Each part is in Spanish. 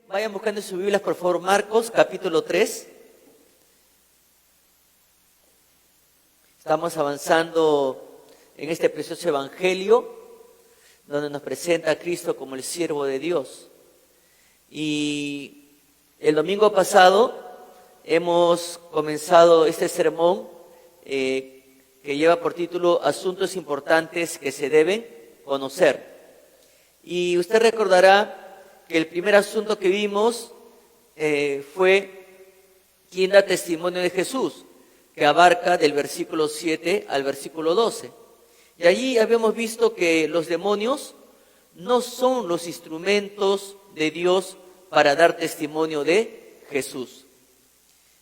vayan buscando en sus Biblias, por favor, Marcos, capítulo 3. Estamos avanzando en este precioso evangelio, donde nos presenta a Cristo como el siervo de Dios. Y el domingo pasado hemos comenzado este sermón que lleva por título Asuntos importantes que se deben conocer. Y usted recordará que el primer asunto que vimos fue quién da testimonio de Jesús, que abarca del versículo 7 al versículo 12. Y allí habíamos visto que los demonios no son los instrumentos de Dios para dar testimonio de Jesús.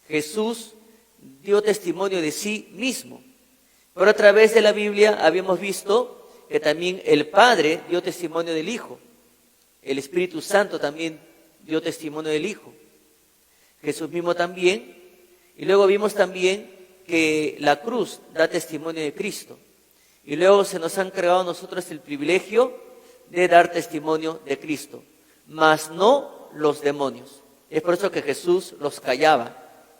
Jesús dio testimonio de sí mismo. Pero a través de la Biblia habíamos visto que también el Padre dio testimonio del Hijo. El Espíritu Santo también dio testimonio del Hijo. Jesús mismo también. Y luego vimos también que la cruz da testimonio de Cristo. Y luego se nos han entregado a nosotros el privilegio de dar testimonio de Cristo, mas no los demonios. Es por eso que Jesús los callaba.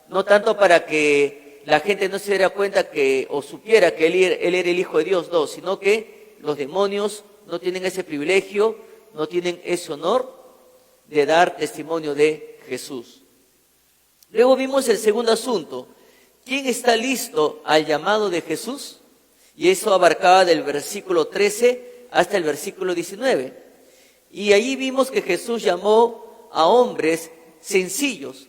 No tanto para que la gente no se diera cuenta que o supiera que él era el Hijo de Dios, no, sino que los demonios no tienen ese privilegio, no tienen ese honor de dar testimonio de Jesús. Luego vimos el segundo asunto. ¿Quién está listo al llamado de Jesús? Y eso abarcaba del versículo 13 hasta el versículo 19. Y allí vimos que Jesús llamó a hombres sencillos,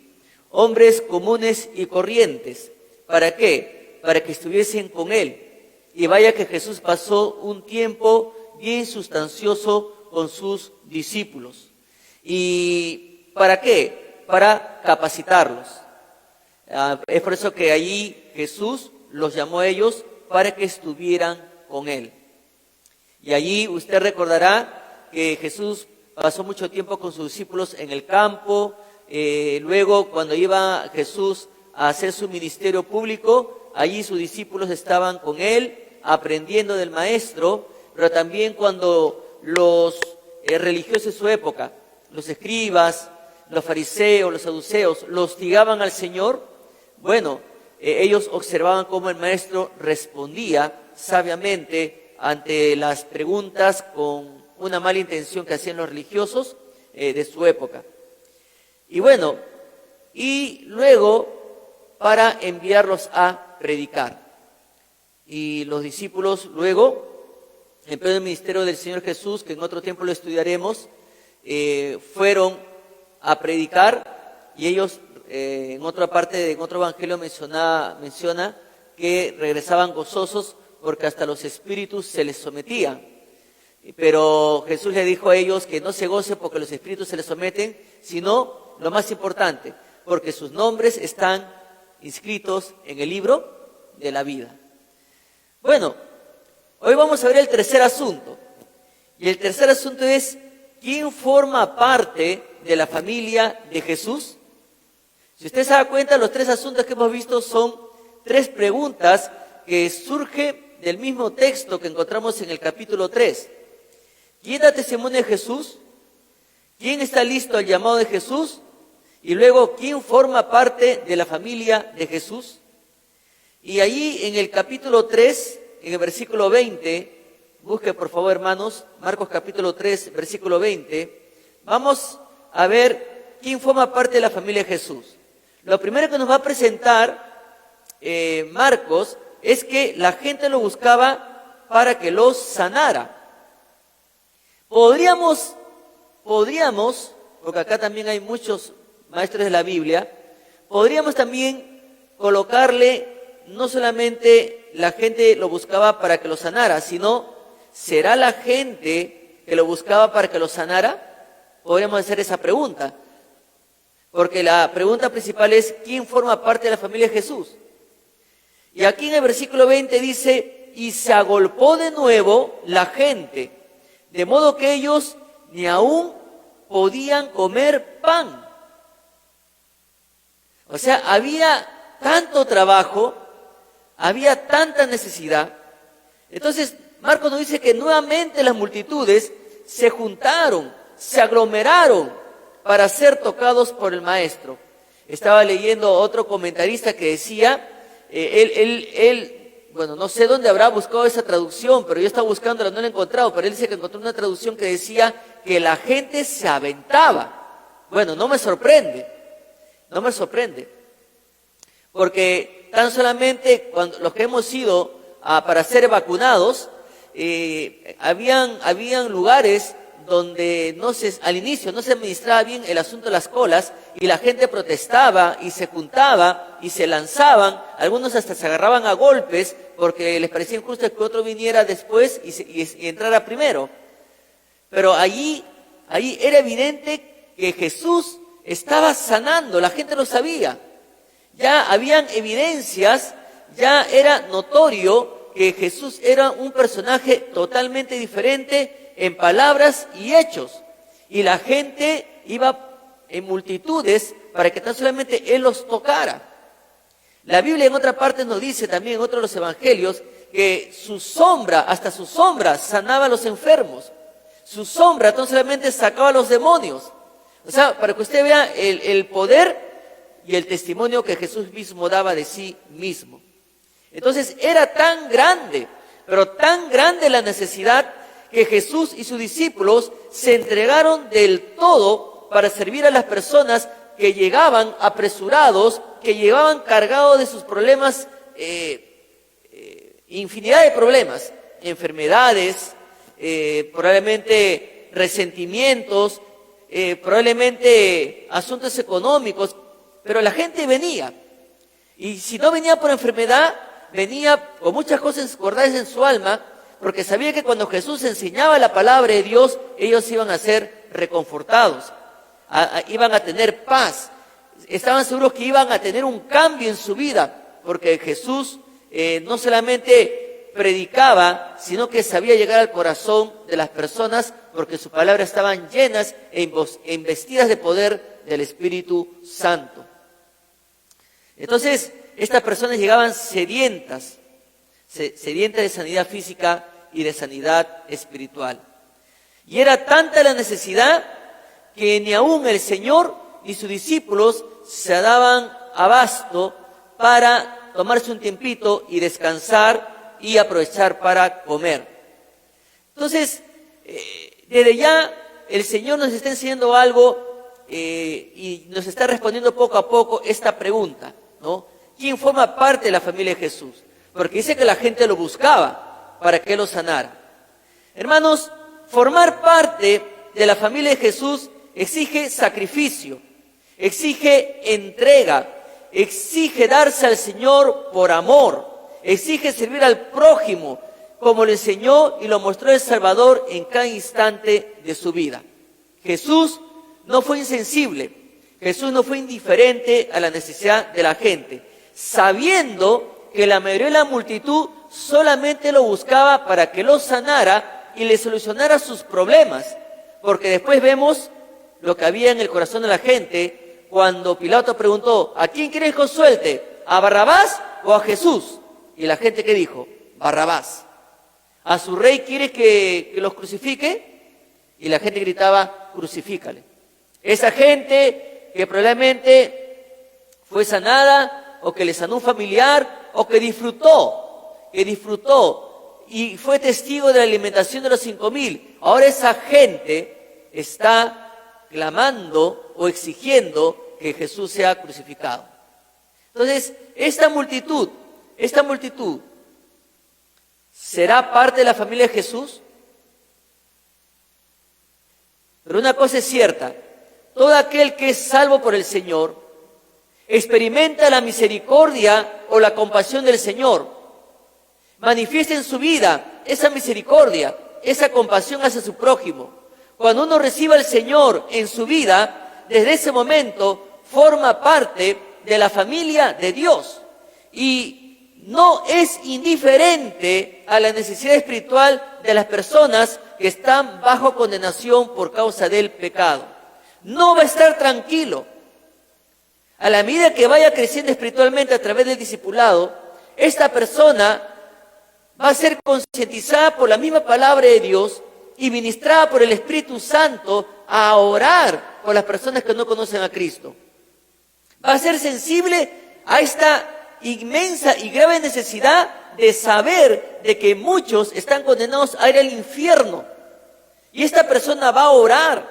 hombres comunes y corrientes. ¿Para qué? Para que estuviesen con Él. Y vaya que Jesús pasó un tiempo bien sustancioso con sus discípulos. ¿Y para qué? Para capacitarlos. Es por eso que allí Jesús los llamó a ellos para que estuvieran con Él. Y allí usted recordará que Jesús pasó mucho tiempo con sus discípulos en el campo. Luego, cuando iba Jesús a hacer su ministerio público, allí sus discípulos estaban con Él, aprendiendo del Maestro. Pero también cuando los religiosos de su época, los escribas, los fariseos, los saduceos, los hostigaban al Señor, bueno, ellos observaban cómo el Maestro respondía sabiamente ante las preguntas con una mala intención que hacían los religiosos de su época. Y bueno, y luego para enviarlos a predicar. Y los discípulos luego, en pleno ministerio del Señor Jesús, que en otro tiempo lo estudiaremos, fueron a predicar, y ellos en otra parte, en otro evangelio menciona que regresaban gozosos porque hasta los espíritus se les sometían. Pero Jesús le dijo a ellos que no se gocen porque los espíritus se les someten, sino lo más importante, porque sus nombres están inscritos en el libro de la vida. Bueno, hoy vamos a ver el tercer asunto. Y el tercer asunto es, ¿quién forma parte de la familia de Jesús? Si usted se da cuenta, los tres asuntos que hemos visto son tres preguntas que surgen del mismo texto que encontramos en el capítulo 3. ¿Quién da testimonio de Jesús? ¿Quién está listo al llamado de Jesús? Y luego, ¿quién forma parte de la familia de Jesús? Y allí en el capítulo 3, en el versículo 20, busque por favor hermanos, Marcos capítulo 3, versículo 20, vamos a ver quién forma parte de la familia de Jesús. Lo primero que nos va a presentar Marcos es que la gente lo buscaba para que los sanara. Podríamos, porque acá también hay muchos maestros de la Biblia, podríamos también colocarle, no solamente la gente lo buscaba para que lo sanara, sino, ¿será la gente que lo buscaba para que lo sanara? Podríamos hacer esa pregunta. Porque la pregunta principal es, ¿quién forma parte de la familia de Jesús? Y aquí en el versículo 20 dice, y se agolpó de nuevo la gente, de modo que ellos ni aún podían comer pan. O sea, había tanto trabajo, había tanta necesidad. Entonces, Marcos nos dice que nuevamente las multitudes se juntaron, se aglomeraron para ser tocados por el Maestro. Estaba leyendo otro comentarista que decía, bueno, no sé dónde habrá buscado esa traducción, pero yo estaba buscándola, no la he encontrado, pero él dice que encontró una traducción que decía que la gente se aventaba. Bueno, no me sorprende, porque tan solamente cuando los que hemos ido para ser vacunados, habían lugares donde al inicio no se administraba bien el asunto de las colas y la gente protestaba y se juntaba y se lanzaban, algunos hasta se agarraban a golpes porque les parecía injusto que otro viniera después y entrara primero. Pero allí era evidente que Jesús estaba sanando, la gente lo sabía. Ya habían evidencias, ya era notorio que Jesús era un personaje totalmente diferente en palabras y hechos. Y la gente iba en multitudes para que tan solamente Él los tocara. La Biblia en otra parte nos dice también, en otro de los evangelios, que hasta su sombra sanaba a los enfermos. Su sombra tan solamente sacaba a los demonios. O sea, para que usted vea el poder y el testimonio que Jesús mismo daba de sí mismo. Entonces era tan grande, pero tan grande la necesidad que Jesús y sus discípulos se entregaron del todo para servir a las personas que llegaban apresurados, que llegaban cargados de sus problemas, infinidad de problemas, enfermedades, probablemente resentimientos, probablemente asuntos económicos, pero la gente venía. Y si no venía por enfermedad, venía con muchas cosas guardadas en su alma, porque sabía que cuando Jesús enseñaba la palabra de Dios, ellos iban a ser reconfortados, iban a tener paz, estaban seguros que iban a tener un cambio en su vida, porque Jesús no solamente predicaba, sino que sabía llegar al corazón de las personas, porque sus palabras estaban llenas e investidas de poder del Espíritu Santo. Entonces, estas personas llegaban sedientas de sanidad física y de sanidad espiritual. Y era tanta la necesidad que ni aún el Señor ni sus discípulos se daban abasto para tomarse un tiempito y descansar y aprovechar para comer. Entonces, desde ya el Señor nos está enseñando algo y nos está respondiendo poco a poco esta pregunta, ¿no? ¿Quién forma parte de la familia de Jesús? Porque dice que la gente lo buscaba para que lo sanara. Hermanos, formar parte de la familia de Jesús exige sacrificio, exige entrega, exige darse al Señor por amor, exige servir al prójimo, como lo enseñó y lo mostró el Salvador en cada instante de su vida. Jesús no fue insensible, Jesús no fue indiferente a la necesidad de la gente, sabiendo que la mayoría de la multitud solamente lo buscaba para que lo sanara y le solucionara sus problemas, porque después vemos lo que había en el corazón de la gente cuando Pilato preguntó, ¿a quién quieres que os suelte? ¿A Barrabás o a Jesús? Y la gente, ¿qué dijo? Barrabás. ¿A su rey quiere que los crucifique? Y la gente gritaba, crucifícale. Esa gente que probablemente fue sanada o que le sanó un familiar o que disfrutó y fue testigo de la alimentación de los 5,000. Ahora esa gente está clamando o exigiendo que Jesús sea crucificado. Entonces, esta multitud ¿será parte de la familia de Jesús? Pero una cosa es cierta, todo aquel que es salvo por el Señor experimenta la misericordia o la compasión del Señor, manifiesta en su vida esa misericordia, esa compasión hacia su prójimo. Cuando uno recibe al Señor en su vida, desde ese momento forma parte de la familia de Dios y no es indiferente a la necesidad espiritual de las personas que están bajo condenación por causa del pecado. No va a estar tranquilo. A la medida que vaya creciendo espiritualmente a través del discipulado, esta persona va a ser concientizada por la misma palabra de Dios y ministrada por el Espíritu Santo a orar por las personas que no conocen a Cristo. Va a ser sensible a esta inmensa y grave necesidad de saber de que muchos están condenados a ir al infierno. Y esta persona va a orar,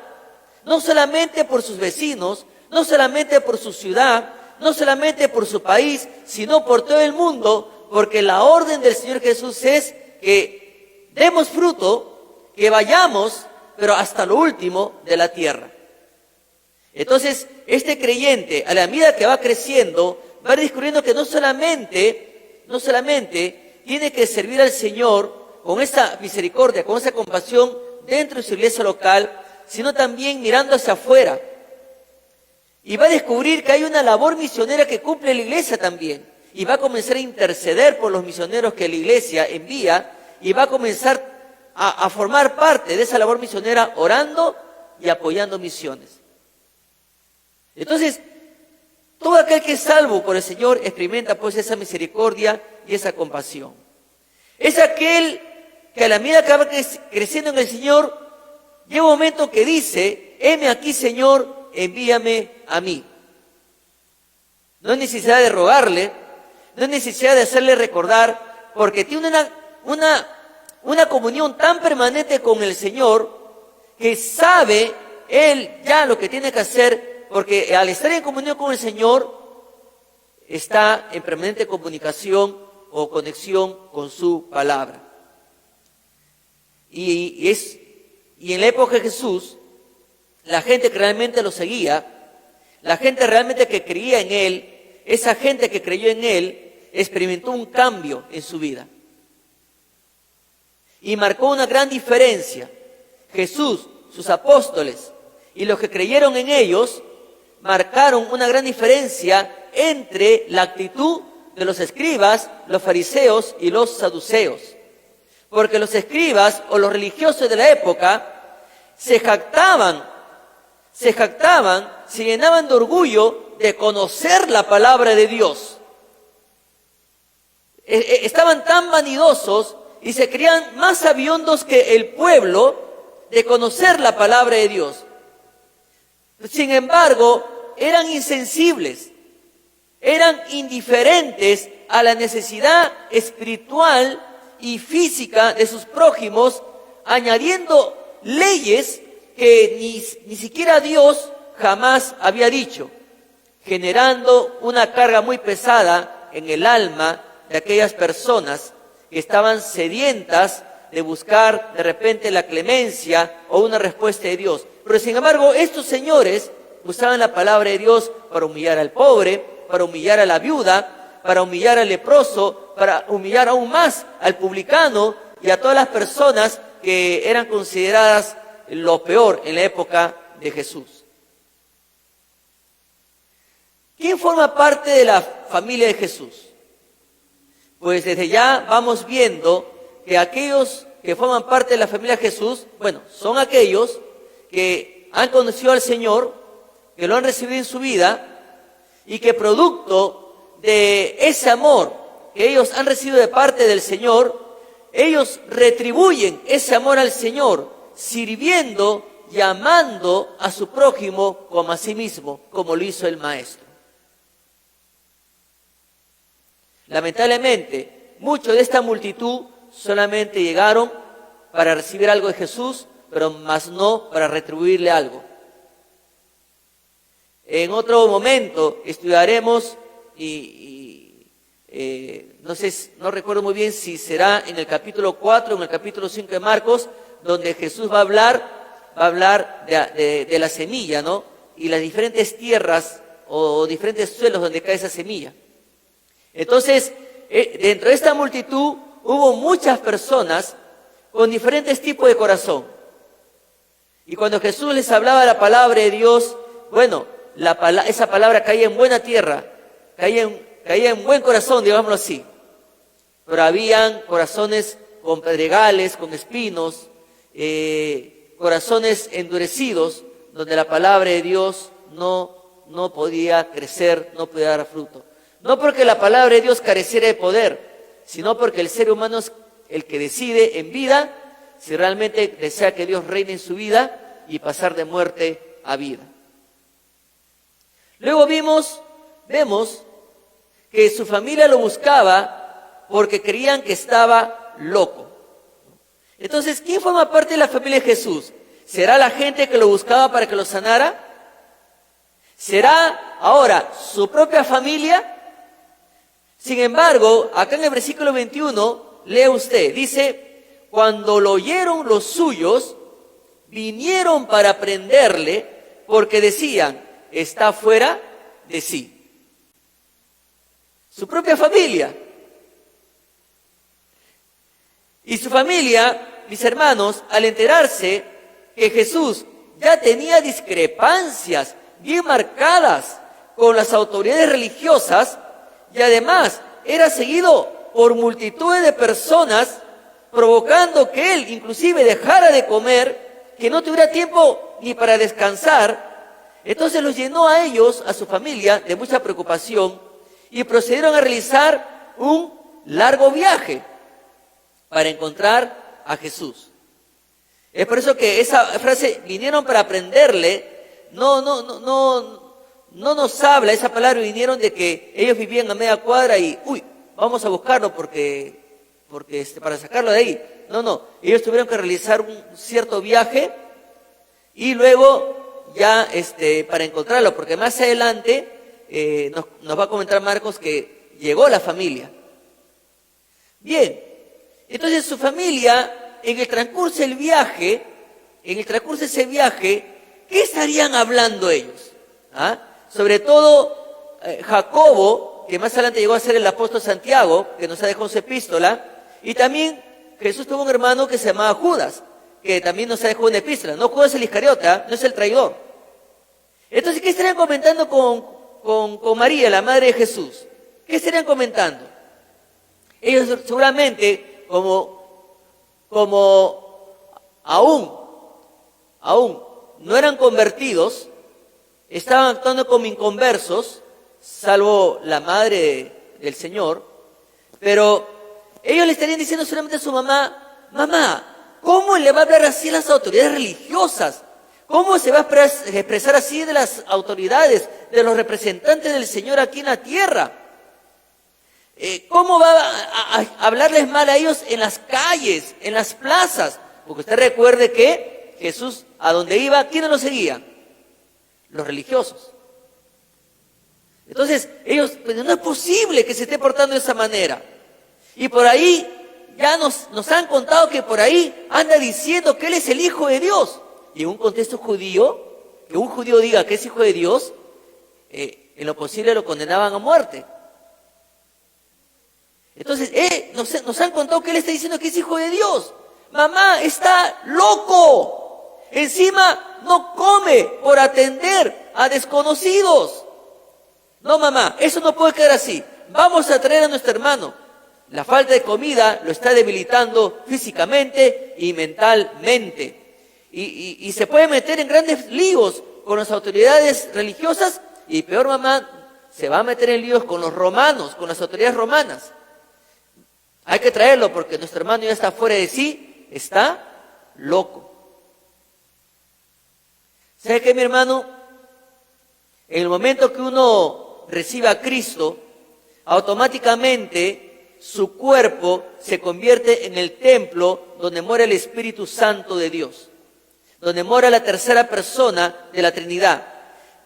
no solamente por sus vecinos, no solamente por su ciudad, no solamente por su país, sino por todo el mundo, porque la orden del Señor Jesús es que demos fruto, que vayamos, pero hasta lo último de la tierra. Entonces, este creyente, a la medida que va creciendo, va descubriendo que no solamente tiene que servir al Señor con esa misericordia, con esa compasión dentro de su iglesia local, sino también mirando hacia afuera. Y va a descubrir que hay una labor misionera que cumple la iglesia también. Y va a comenzar a interceder por los misioneros que la iglesia envía, y va a comenzar a formar parte de esa labor misionera orando y apoyando misiones. Entonces, todo aquel que es salvo por el Señor experimenta pues esa misericordia y esa compasión. Es aquel que a la medida que va creciendo en el Señor, llega un momento que dice: heme aquí, Señor, envíame a mí. No hay necesidad de rogarle, no hay necesidad de hacerle recordar, porque tiene una comunión tan permanente con el Señor que sabe él ya lo que tiene que hacer, porque al estar en comunión con el Señor está en permanente comunicación o conexión con su palabra. Y en la época de Jesús, la gente que realmente lo seguía, la gente realmente que creía en Él, esa gente que creyó en Él, experimentó un cambio en su vida. Y marcó una gran diferencia. Jesús, sus apóstoles y los que creyeron en ellos, marcaron una gran diferencia entre la actitud de los escribas, los fariseos y los saduceos. Porque los escribas o los religiosos de la época se jactaban, se llenaban de orgullo de conocer la palabra de Dios. Estaban tan vanidosos y se creían más sabiondos que el pueblo de conocer la palabra de Dios. Sin embargo, eran insensibles, eran indiferentes a la necesidad espiritual y física de sus prójimos, añadiendo leyes que ni siquiera Dios jamás había dicho, generando una carga muy pesada en el alma de aquellas personas que estaban sedientas de buscar de repente la clemencia o una respuesta de Dios. Pero sin embargo, estos señores usaban la palabra de Dios para humillar al pobre, para humillar a la viuda, para humillar al leproso, para humillar aún más al publicano y a todas las personas que eran consideradas lo peor en la época de Jesús. ¿Quién forma parte de la familia de Jesús? Pues desde ya vamos viendo que aquellos que forman parte de la familia de Jesús, bueno, son aquellos que han conocido al Señor, que lo han recibido en su vida y que producto de ese amor que ellos han recibido de parte del Señor, ellos retribuyen ese amor al Señor, sirviendo y amando a su prójimo como a sí mismo, como lo hizo el Maestro. Lamentablemente, muchos de esta multitud solamente llegaron para recibir algo de Jesús, pero más no para retribuirle algo. En otro momento estudiaremos no recuerdo muy bien si será en el capítulo 4 o en el capítulo 5 de Marcos, donde Jesús va a hablar de la semilla, ¿no? Y las diferentes tierras o diferentes suelos donde cae esa semilla. Entonces, dentro de esta multitud hubo muchas personas con diferentes tipos de corazón. Y cuando Jesús les hablaba la palabra de Dios, bueno, esa palabra caía en buena tierra, caía en buen corazón, digámoslo así. Pero habían corazones con pedregales, con espinos, corazones endurecidos, donde la palabra de Dios no podía crecer, no podía dar fruto. No porque la palabra de Dios careciera de poder, sino porque el ser humano es el que decide en vida si realmente desea que Dios reine en su vida y pasar de muerte a vida. Luego vemos que su familia lo buscaba porque creían que estaba loco. Entonces, ¿quién forma parte de la familia de Jesús? ¿Será la gente que lo buscaba para que lo sanara? ¿Será ahora su propia familia? Sin embargo, acá en el versículo 21, lee usted, dice, cuando lo oyeron los suyos, vinieron para prenderle, porque decían, está fuera de sí. Su propia familia. Y su familia, mis hermanos, al enterarse que Jesús ya tenía discrepancias bien marcadas con las autoridades religiosas y además era seguido por multitudes de personas, provocando que él inclusive dejara de comer, que no tuviera tiempo ni para descansar, entonces los llenó a ellos, a su familia, de mucha preocupación y procedieron a realizar un largo viaje para encontrar a Jesús. Es por eso que esa frase, vinieron para prenderle, no nos habla, esa palabra vinieron de que ellos vivían a media cuadra y, vamos a buscarlo porque para sacarlo de ahí. No, ellos tuvieron que realizar un cierto viaje y luego ya para encontrarlo, porque más adelante nos va a comentar Marcos que llegó la familia. Bien, entonces su familia, en el transcurso de ese viaje, ¿qué estarían hablando ellos? Sobre todo Jacobo, que más adelante llegó a ser el apóstol Santiago, que nos ha dejado su epístola, y también Jesús tuvo un hermano que se llamaba Judas, que también nos ha dejado una epístola. No Judas el Iscariote, no es el traidor. Entonces, ¿qué estarían comentando con María, la madre de Jesús? ¿Qué estarían comentando? Ellos seguramente, como aún no eran convertidos, estaban actuando como inconversos, salvo la madre del Señor, pero ellos le estarían diciendo solamente a su mamá, mamá, ¿cómo le va a hablar así a las autoridades religiosas? ¿Cómo se va a expresar así de las autoridades, de los representantes del Señor aquí en la tierra? ¿Cómo va a hablarles mal a ellos en las calles, en las plazas? Porque usted recuerde que Jesús, a donde iba, ¿quiénes lo seguían? Los religiosos. Entonces, ellos, pues no es posible que se esté portando de esa manera. Y por ahí, ya nos han contado que por ahí anda diciendo que Él es el Hijo de Dios. Y en un contexto judío, que un judío diga que es Hijo de Dios, en lo posible lo condenaban a muerte. Entonces, nos han contado que Él está diciendo que es Hijo de Dios. Mamá, está loco. Encima no come por atender a desconocidos. No, mamá, eso no puede quedar así. Vamos a traer a nuestro hermano. La falta de comida lo está debilitando físicamente y mentalmente. Y se puede meter en grandes líos con las autoridades religiosas y peor, mamá, se va a meter en líos con los romanos, con las autoridades romanas. Hay que traerlo porque nuestro hermano ya está fuera de sí, está loco. ¿Sabe qué, mi hermano? En el momento que uno recibe a Cristo, automáticamente su cuerpo se convierte en el templo donde mora el Espíritu Santo de Dios, donde mora la tercera persona de la Trinidad.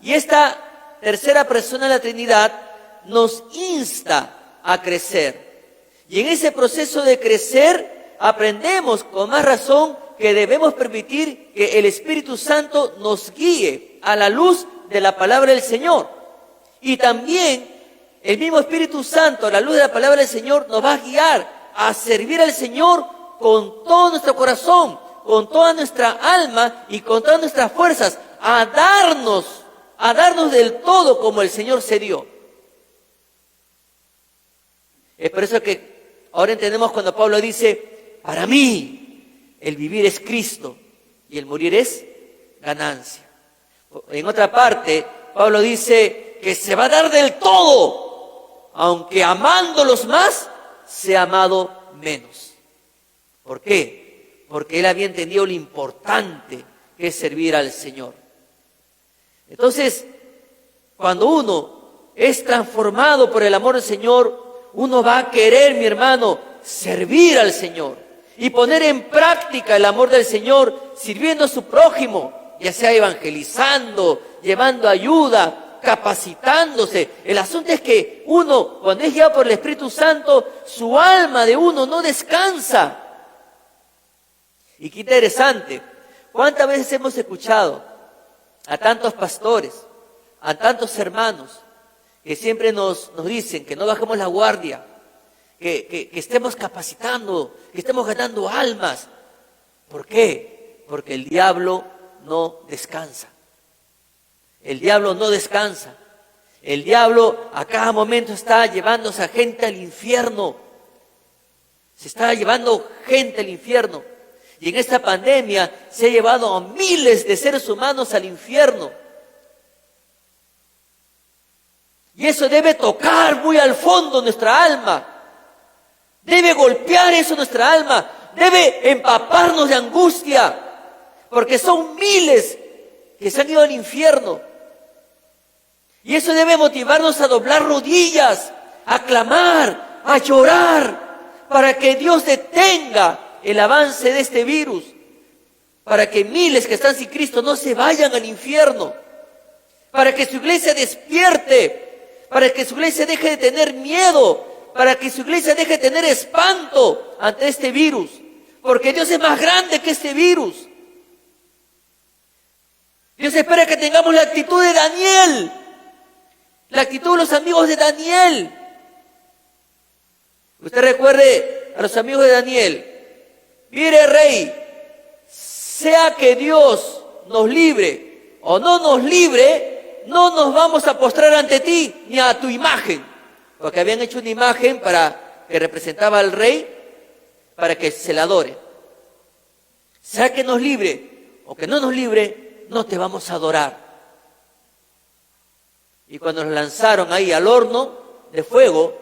Y esta tercera persona de la Trinidad nos insta a crecer. Y en ese proceso de crecer aprendemos con más razón que debemos permitir que el Espíritu Santo nos guíe a la luz de la palabra del Señor. Y también el mismo Espíritu Santo, a la luz de la palabra del Señor, nos va a guiar a servir al Señor con todo nuestro corazón, con toda nuestra alma y con todas nuestras fuerzas, a darnos del todo como el Señor se dio. Es por eso que ahora entendemos cuando Pablo dice, para mí el vivir es Cristo y el morir es ganancia. En otra parte, Pablo dice que se va a dar del todo, aunque amándolos más, se ha amado menos. ¿Por qué? Porque él había entendido lo importante que es servir al Señor. Entonces, Cuando uno es transformado por el amor del Señor, uno va a querer, mi hermano, servir al Señor y poner en práctica el amor del Señor, sirviendo a su prójimo, ya sea evangelizando, llevando ayuda, capacitándose. El asunto es que uno, cuando es guiado por el Espíritu Santo, su alma de uno no descansa. Y qué interesante, ¿cuántas veces hemos escuchado a tantos pastores, a tantos hermanos, que siempre nos dicen que no bajemos la guardia, que estemos capacitando, que estemos ganando almas? ¿Por qué? Porque el diablo no descansa. El diablo no descansa. El diablo a cada momento está llevándose a gente al infierno. Se está llevando gente al infierno. Y en esta pandemia se ha llevado a miles de seres humanos al infierno. Y eso debe tocar muy al fondo nuestra alma. Debe golpear eso nuestra alma. Debe empaparnos de angustia. Porque son miles que se han ido al infierno. Y eso debe motivarnos a doblar rodillas, a clamar, a llorar, para que Dios detenga el avance de este virus, para que miles que están sin Cristo no se vayan al infierno, para que su iglesia despierte, para que su iglesia deje de tener miedo, para que su iglesia deje de tener espanto ante este virus, porque Dios es más grande que este virus. Dios espera que tengamos la actitud de Daniel, la actitud de los amigos de Daniel. Usted recuerde a los amigos de Daniel. Mire, rey, sea que Dios nos libre o no nos libre, no nos vamos a postrar ante ti ni a tu imagen. Porque habían hecho una imagen que representaba al rey para que se la adore. Sea que nos libre o que no nos libre, no te vamos a adorar. Y cuando nos lanzaron ahí al horno de fuego,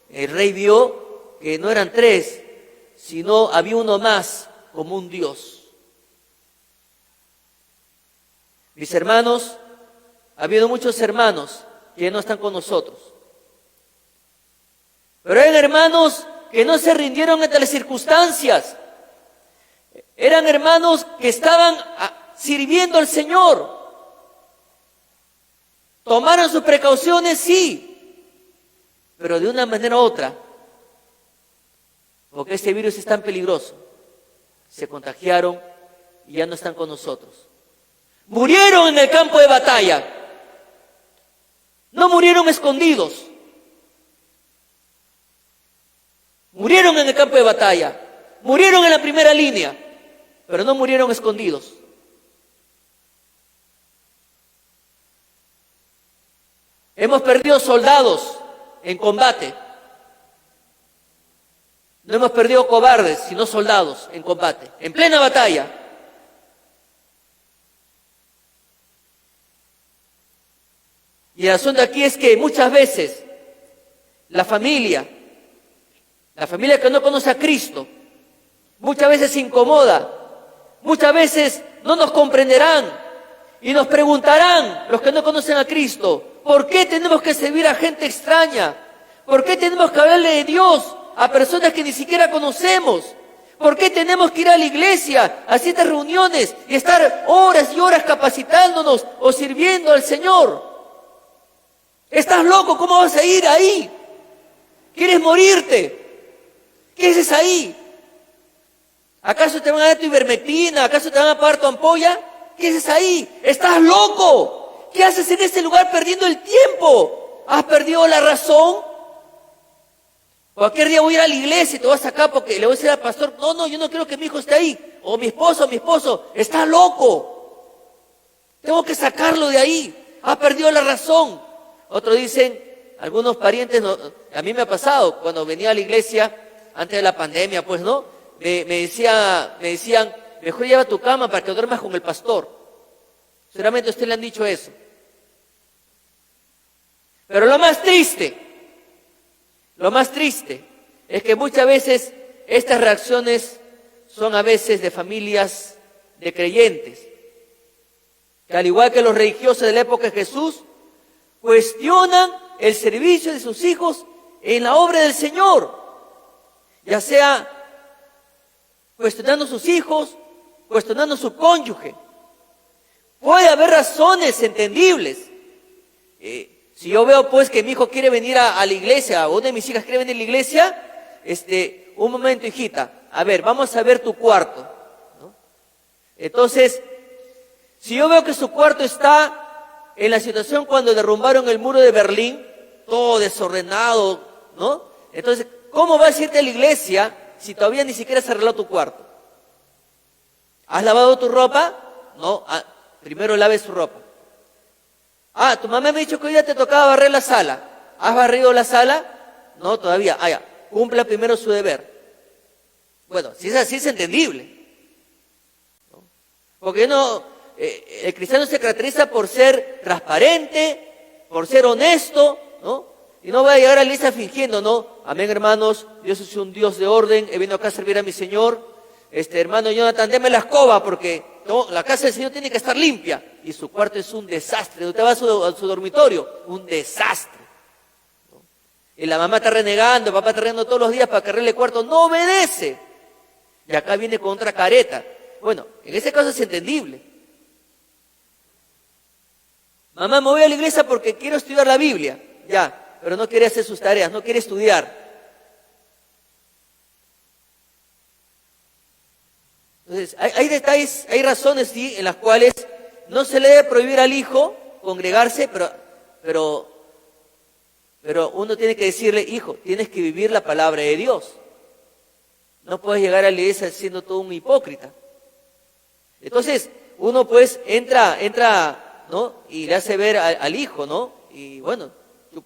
el rey vio que no eran tres, sino había uno más como un Dios. Mis hermanos, ha habido muchos hermanos que no están con nosotros. Pero hay hermanos que no se rindieron ante las circunstancias. Eran hermanos que estaban sirviendo al Señor. Tomaron sus precauciones, sí, pero de una manera u otra, porque este virus es tan peligroso, se contagiaron y ya no están con nosotros. Murieron en el campo de batalla. No murieron escondidos. Murieron en el campo de batalla. Murieron en la primera línea, pero no murieron escondidos. Hemos perdido soldados en combate. No hemos perdido cobardes, sino soldados en combate, en plena batalla. Y el asunto aquí es que muchas veces la familia que no conoce a Cristo, muchas veces se incomoda, muchas veces no nos comprenderán y nos preguntarán, los que no conocen a Cristo, ¿por qué tenemos que servir a gente extraña? ¿Por qué tenemos que hablarle de Dios a personas que ni siquiera conocemos? ¿Por qué tenemos que ir a la iglesia, a ciertas reuniones y estar horas y horas capacitándonos o sirviendo al Señor? ¿Estás loco? ¿Cómo vas a ir ahí? ¿Quieres morirte? ¿Qué haces ahí? ¿Acaso te van a dar tu ivermectina? ¿Acaso te van a pagar tu ampolla? ¿Qué haces ahí? ¡Estás loco! ¿Qué haces en este lugar perdiendo el tiempo? ¿Has perdido la razón? Cualquier día voy a ir a la iglesia y te voy a sacar porque le voy a decir al pastor, no, yo no quiero que mi hijo esté ahí. O mi esposo, está loco. Tengo que sacarlo de ahí. Ha perdido la razón. Otros dicen, algunos parientes, a mí me ha pasado, cuando venía a la iglesia, antes de la pandemia, pues no, me decían, mejor lleva tu cama para que duermas con el pastor. Seguramente a usted le han dicho eso. Pero lo más triste es que muchas veces estas reacciones son a veces de familias de creyentes, que al igual que los religiosos de la época de Jesús, cuestionan el servicio de sus hijos en la obra del Señor, ya sea cuestionando a sus hijos, cuestionando a su cónyuge. Puede haber razones entendibles. Si yo veo pues que mi hijo quiere venir a la iglesia, o una de mis hijas quiere venir a la iglesia, un momento, hijita, a ver, vamos a ver tu cuarto, ¿no? Entonces, si yo veo que su cuarto está en la situación cuando derrumbaron el muro de Berlín, todo desordenado, ¿no? Entonces, ¿cómo vas a irte a la iglesia si todavía ni siquiera has arreglado tu cuarto? ¿Has lavado tu ropa? No, primero lave su ropa. Tu mamá me ha dicho que hoy día te tocaba barrer la sala. ¿Has barrido la sala? No, todavía. Ya, cumpla primero su deber. Bueno, si es así es entendible, ¿no? Porque el cristiano se caracteriza por ser transparente, por ser honesto, ¿no? Y no voy a llegar a la iglesia fingiendo, ¿no? Amén, hermanos, Dios es un Dios de orden, he venido acá a servir a mi Señor. Hermano Jonathan, deme la escoba porque no, la casa del Señor tiene que estar limpia. Y su cuarto es un desastre. Usted va a su dormitorio, un desastre, ¿no? Y la mamá está renegando, el papá está renegando todos los días para que arregle el cuarto. No obedece. Y acá viene con otra careta. Bueno, en ese caso es entendible. Mamá, me voy a la iglesia porque quiero estudiar la Biblia. Ya, pero no quiere hacer sus tareas, no quiere estudiar. Entonces, hay detalles, hay razones, sí, en las cuales no se le debe prohibir al hijo congregarse, pero uno tiene que decirle, hijo, tienes que vivir la palabra de Dios. No puedes llegar a la iglesia siendo todo un hipócrita. Entonces, uno pues entra, ¿no? Y le hace ver al hijo, ¿no? Y bueno,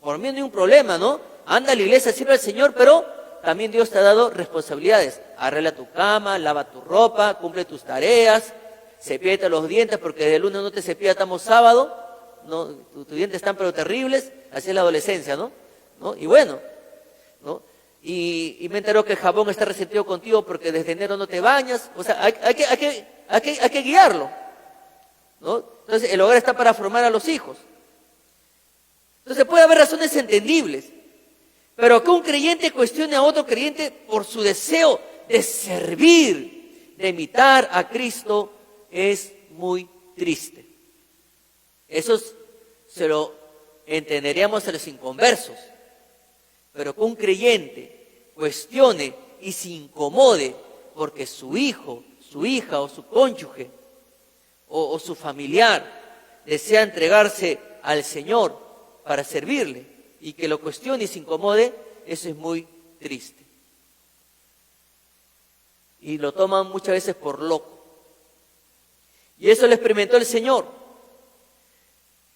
por mí no hay un problema, ¿no? Anda a la iglesia, sirve al Señor, pero también Dios te ha dado responsabilidades. Arregla tu cama, lava tu ropa, cumple tus tareas, cepíllate los dientes porque desde el lunes no te cepillas, estamos sábado, ¿no? Tus dientes están pero terribles, así es la adolescencia, ¿no? Y bueno, ¿no? Y me enteró que el jabón está resentido contigo porque desde enero no te bañas. O sea, hay que guiarlo, ¿no? Entonces, el hogar está para formar a los hijos. Entonces, puede haber razones entendibles. Pero que un creyente cuestione a otro creyente por su deseo de servir, de imitar a Cristo, es muy triste. Eso se lo entenderíamos a los inconversos. Pero que un creyente cuestione y se incomode porque su hijo, su hija o su cónyuge o su familiar desea entregarse al Señor para servirle, y que lo cuestione y se incomode, eso es muy triste. Y lo toman muchas veces por loco. Y eso lo experimentó el Señor.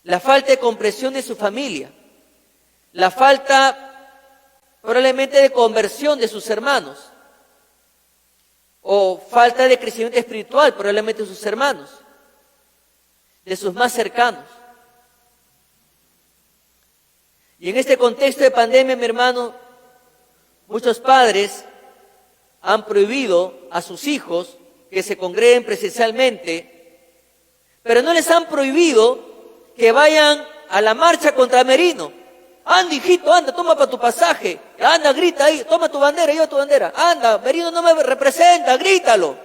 La falta de comprensión de su familia, la falta probablemente de conversión de sus hermanos, o falta de crecimiento espiritual probablemente de sus hermanos, de sus más cercanos. Y en este contexto de pandemia, mi hermano, muchos padres han prohibido a sus hijos que se congreguen presencialmente, pero no les han prohibido que vayan a la marcha contra Merino. Anda, hijito, anda, toma para tu pasaje. Anda, grita ahí, toma tu bandera, lleva tu bandera. Anda, Merino no me representa, grítalo.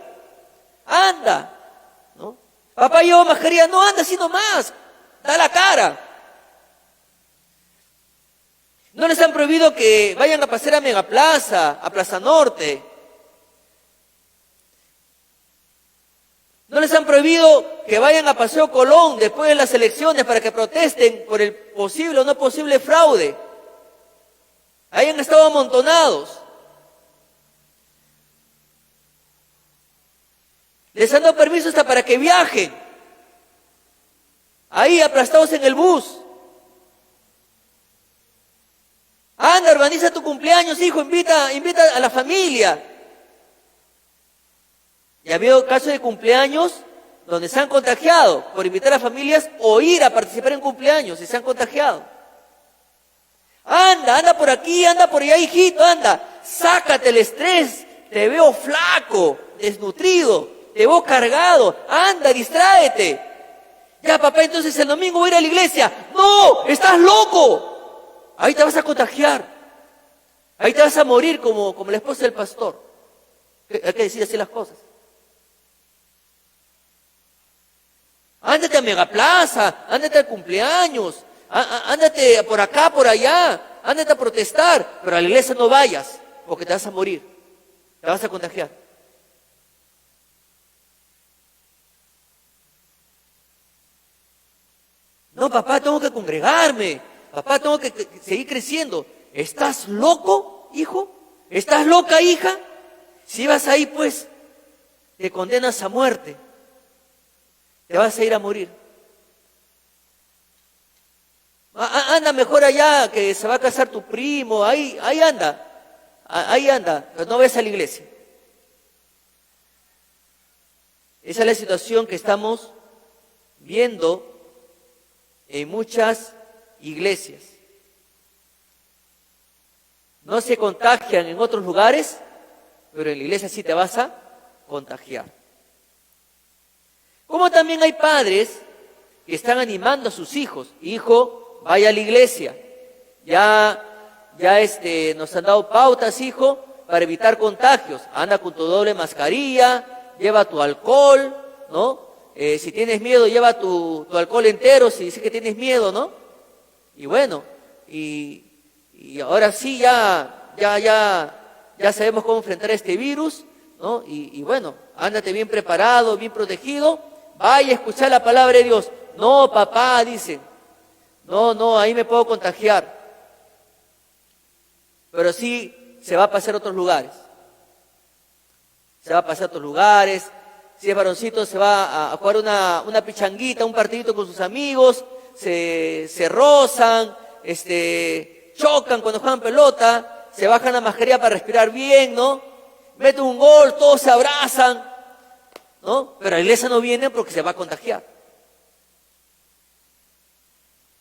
Anda, ¿no? Papá, lleva mascarilla, no, anda así nomás, da la cara. No les han prohibido que vayan a pasear a Megaplaza, a Plaza Norte. No les han prohibido que vayan a Paseo Colón después de las elecciones para que protesten por el posible o no posible fraude. Ahí han estado amontonados. Les han dado permiso hasta para que viajen. Ahí aplastados en el bus. Anda, organiza tu cumpleaños, hijo, invita a la familia. Y ha habido casos de cumpleaños donde se han contagiado por invitar a familias o ir a participar en cumpleaños y se han contagiado. Anda por aquí, anda por allá, hijito, anda. Sácate el estrés, te veo flaco, desnutrido, te veo cargado. Anda, distráete. Ya, papá, entonces el domingo voy a ir a la iglesia. No, estás loco. Ahí te vas a contagiar. Ahí te vas a morir como la esposa del pastor. Hay que decir así las cosas. Ándate a Megaplaza, ándate al cumpleaños, ándate por acá, por allá, ándate a protestar, pero a la iglesia no vayas, porque te vas a morir, te vas a contagiar. No, papá, tengo que congregarme, papá, tengo que seguir creciendo. ¿Estás loco, hijo? ¿Estás loca, hija? Si vas ahí, pues, te condenas a muerte. Te vas a ir a morir. Anda mejor allá, que se va a casar tu primo, ahí anda, pero no ves a la iglesia. Esa es la situación que estamos viendo en muchas iglesias. No se contagian en otros lugares, pero en la iglesia sí te vas a contagiar. Como también hay padres que están animando a sus hijos. Hijo, vaya a la iglesia. Ya nos han dado pautas, hijo, para evitar contagios. Anda con tu doble mascarilla, lleva tu alcohol, ¿no? Si tienes miedo, lleva tu alcohol entero, si dices que tienes miedo, ¿no? Y bueno, y ahora sí ya sabemos cómo enfrentar este virus, ¿no? Y bueno, ándate bien preparado, bien protegido. Vaya a escuchar la palabra de Dios. No, papá, dicen. No, ahí me puedo contagiar. Pero sí se va a pasar a otros lugares. Se va a pasar a otros lugares. Si es varoncito, se va a jugar una pichanguita, un partidito con sus amigos. Se rozan, chocan cuando juegan pelota. Se bajan la mascarilla para respirar bien, ¿no? Meten un gol, todos se abrazan, ¿no? Pero a la iglesia no viene porque se va a contagiar.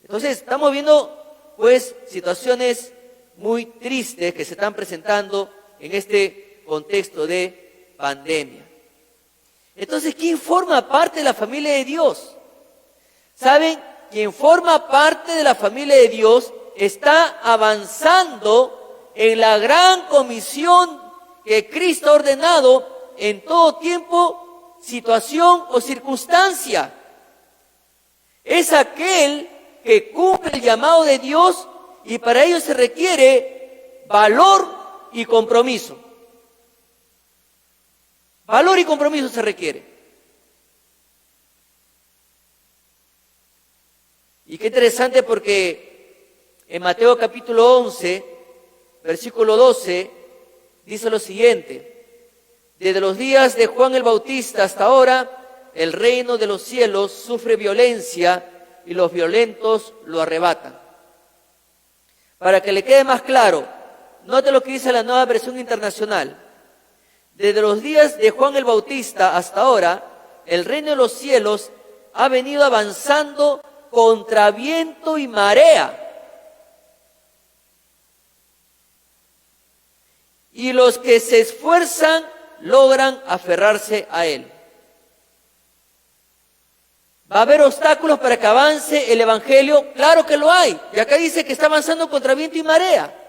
Entonces, estamos viendo, pues, situaciones muy tristes que se están presentando en este contexto de pandemia. Entonces, ¿quién forma parte de la familia de Dios? ¿Saben? Quien forma parte de la familia de Dios está avanzando en la gran comisión que Cristo ha ordenado en todo tiempo, situación o circunstancia. Es aquel que cumple el llamado de Dios y para ello se requiere valor y compromiso. Valor y compromiso se requiere. Y qué interesante porque en Mateo capítulo 11, versículo 12, dice lo siguiente: desde los días de Juan el Bautista hasta ahora, el reino de los cielos sufre violencia y los violentos lo arrebatan. Para que le quede más claro, note lo que dice la Nueva Versión Internacional. Desde los días de Juan el Bautista hasta ahora, el reino de los cielos ha venido avanzando contra viento y marea. Y los que se esfuerzan logran aferrarse a él. ¿Va a haber obstáculos para que avance el evangelio? Claro que lo hay. Y acá dice que está avanzando contra viento y marea.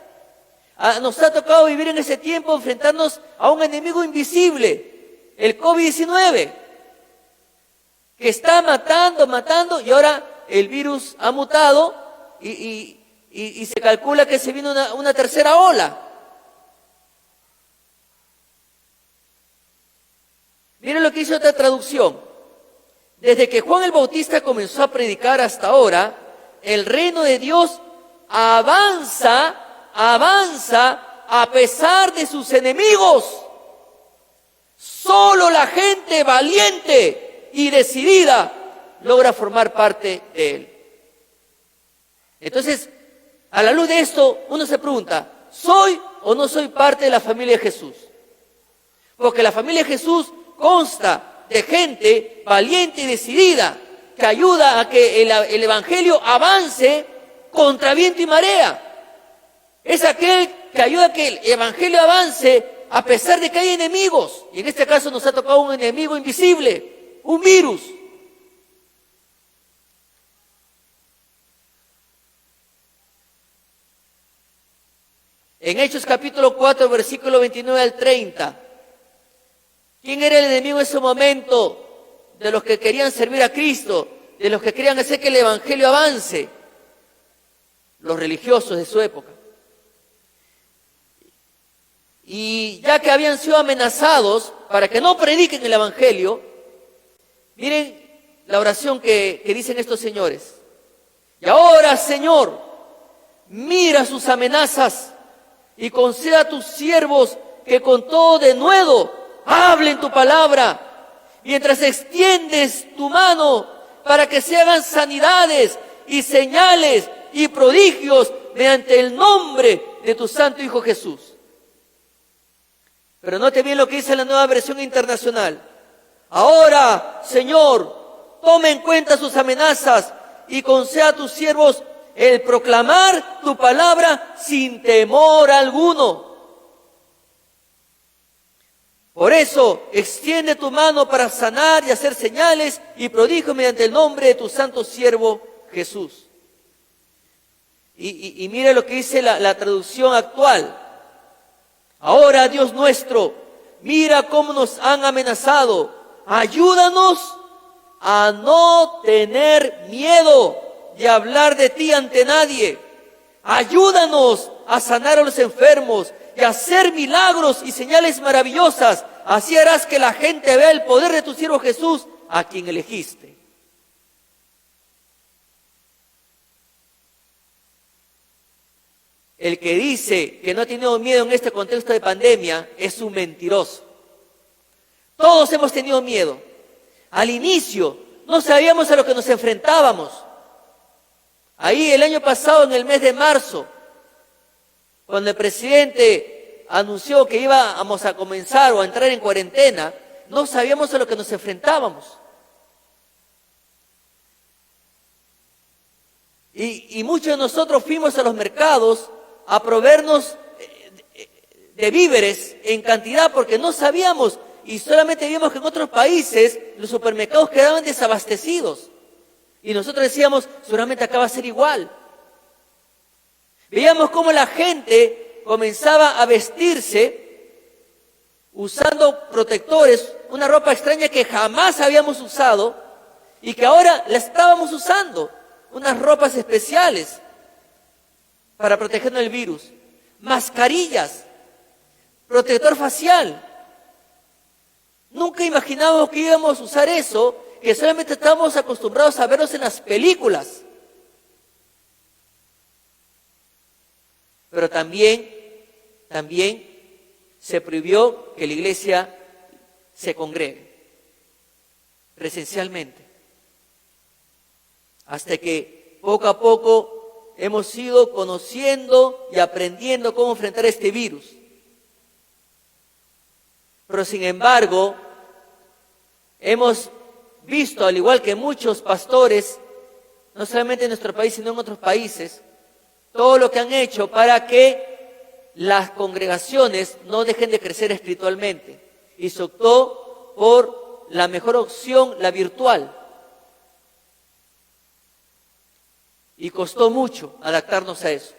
Nos ha tocado vivir en ese tiempo, enfrentarnos a un enemigo invisible, el COVID-19, que está matando, y ahora el virus ha mutado y se calcula que se viene una tercera ola. Miren lo que dice otra traducción. Desde que Juan el Bautista comenzó a predicar hasta ahora, el reino de Dios avanza a pesar de sus enemigos. Solo la gente valiente y decidida logra formar parte de él. Entonces, a la luz de esto, uno se pregunta, ¿soy o no soy parte de la familia de Jesús? Porque la familia de Jesús consta de gente valiente y decidida que ayuda a que el evangelio avance contra viento y marea. Es aquel que ayuda a que el evangelio avance a pesar de que hay enemigos. Y en este caso nos ha tocado un enemigo invisible, un virus. En Hechos capítulo 4, versículo 29 al 30. ¿Quién era el enemigo en ese momento? De los que querían servir a Cristo, de los que querían hacer que el evangelio avance. Los religiosos de su época. Y ya que habían sido amenazados para que no prediquen el evangelio, miren la oración que dicen estos señores. Y ahora, Señor, mira sus amenazas y conceda a tus siervos que con todo denuedo hablen tu palabra, mientras extiendes tu mano para que se hagan sanidades y señales y prodigios mediante el nombre de tu santo Hijo Jesús. Pero note bien lo que dice la Nueva Versión Internacional. Ahora, Señor, toma en cuenta sus amenazas y conceda a tus siervos el proclamar tu palabra sin temor alguno. Por eso, extiende tu mano para sanar y hacer señales y prodigios mediante el nombre de tu santo siervo Jesús. Y mire lo que dice la traducción actual. Ahora, Dios nuestro, mira cómo nos han amenazado. Ayúdanos a no tener miedo de hablar de ti ante nadie. Ayúdanos a sanar a los enfermos y a hacer milagros y señales maravillosas. Así harás que la gente vea el poder de tu siervo Jesús, a quien elegiste. El que dice que no ha tenido miedo en este contexto de pandemia es un mentiroso. Todos hemos tenido miedo. Al inicio no sabíamos a lo que nos enfrentábamos. Ahí el año pasado, en el mes de marzo, cuando el presidente anunció que íbamos a comenzar o a entrar en cuarentena, no sabíamos a lo que nos enfrentábamos. Y muchos de nosotros fuimos a los mercados a proveernos de víveres en cantidad porque no sabíamos, y solamente vimos que en otros países los supermercados quedaban desabastecidos. Y nosotros decíamos, seguramente acá va a ser igual. Veíamos cómo la gente comenzaba a vestirse usando protectores, una ropa extraña que jamás habíamos usado y que ahora la estábamos usando, unas ropas especiales para protegernos del virus, mascarillas, protector facial. Nunca imaginábamos que íbamos a usar eso, que solamente estábamos acostumbrados a verlos en las películas. Pero también se prohibió que la iglesia se congregue presencialmente. Hasta que poco a poco hemos ido conociendo y aprendiendo cómo enfrentar este virus. Pero sin embargo, hemos visto, al igual que muchos pastores, no solamente en nuestro país, sino en otros países, todo lo que han hecho para que las congregaciones no dejen de crecer espiritualmente. Y se optó por la mejor opción, la virtual. Y costó mucho adaptarnos a eso.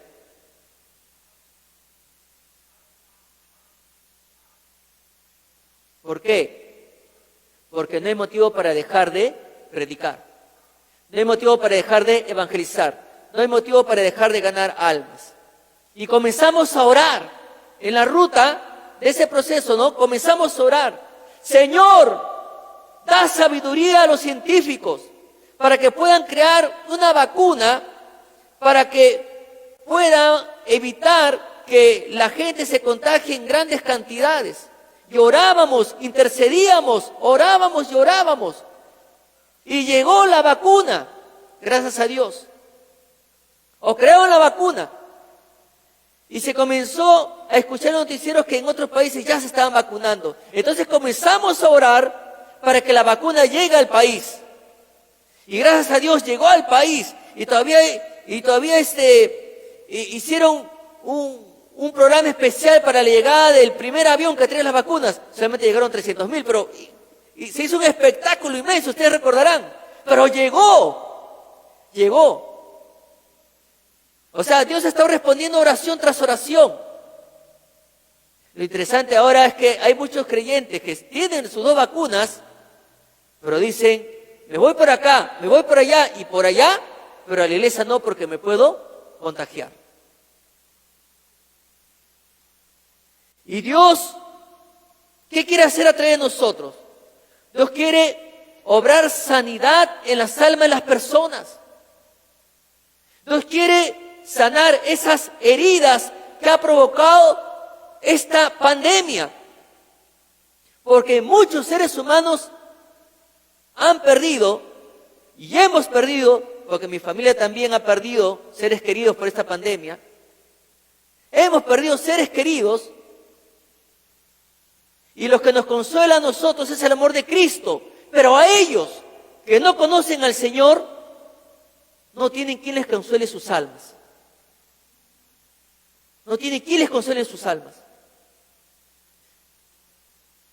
¿Por qué? Porque no hay motivo para dejar de predicar. No hay motivo para dejar de evangelizar. No hay motivo para dejar de ganar almas. Y comenzamos a orar. En la ruta de ese proceso, ¿no? Comenzamos a orar. Señor, da sabiduría a los científicos para que puedan crear una vacuna, para que puedan evitar que la gente se contagie en grandes cantidades. Y orábamos, intercedíamos, orábamos y orábamos. Y llegó la vacuna, gracias a Dios. O crearon la vacuna. Y se comenzó a escuchar noticieros que en otros países ya se estaban vacunando. Entonces comenzamos a orar para que la vacuna llegue al país. Y gracias a Dios llegó al país y todavía hicieron un programa especial para la llegada del primer avión que trae las vacunas. Solamente llegaron 300,000, pero y se hizo un espectáculo inmenso, ustedes recordarán. Pero llegó. O sea, Dios está respondiendo oración tras oración. Lo interesante ahora es que hay muchos creyentes que tienen sus 2 vacunas, pero dicen, me voy por acá, me voy por allá y por allá, pero a la iglesia no porque me puedo contagiar. Y Dios, ¿qué quiere hacer a través de nosotros? Dios quiere obrar sanidad en las almas de las personas. Dios quiere sanar esas heridas que ha provocado esta pandemia. Porque muchos seres humanos han perdido, y hemos perdido, porque mi familia también ha perdido seres queridos por esta pandemia. Hemos perdido seres queridos, y lo que nos consuela a nosotros es el amor de Cristo. Pero a ellos que no conocen al Señor, no tienen quien les consuele sus almas. No tienen quien les consuele sus almas.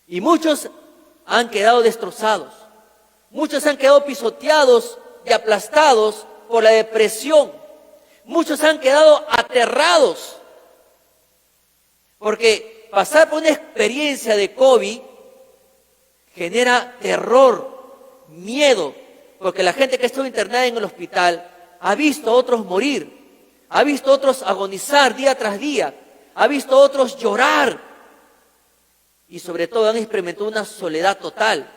Y muchos han quedado destrozados. Muchos han quedado pisoteados y aplastados por la depresión. Muchos han quedado aterrados. Porque pasar por una experiencia de COVID genera terror, miedo. Porque la gente que estuvo internada en el hospital ha visto a otros morir. Ha visto a otros agonizar día tras día. Ha visto a otros llorar. Y sobre todo han experimentado una soledad total.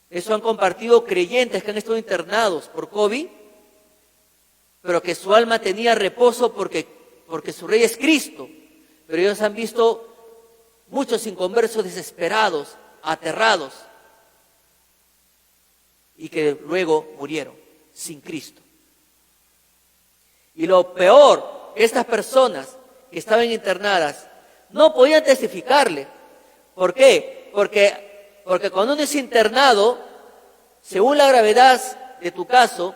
Eso han compartido creyentes que han estado internados por COVID, pero que su alma tenía reposo porque su Rey es Cristo. Pero ellos han visto muchos inconversos desesperados, aterrados, y que luego murieron sin Cristo. Y lo peor, estas personas que estaban internadas no podían testificarle. ¿Por qué? Porque cuando uno es internado, según la gravedad de tu caso,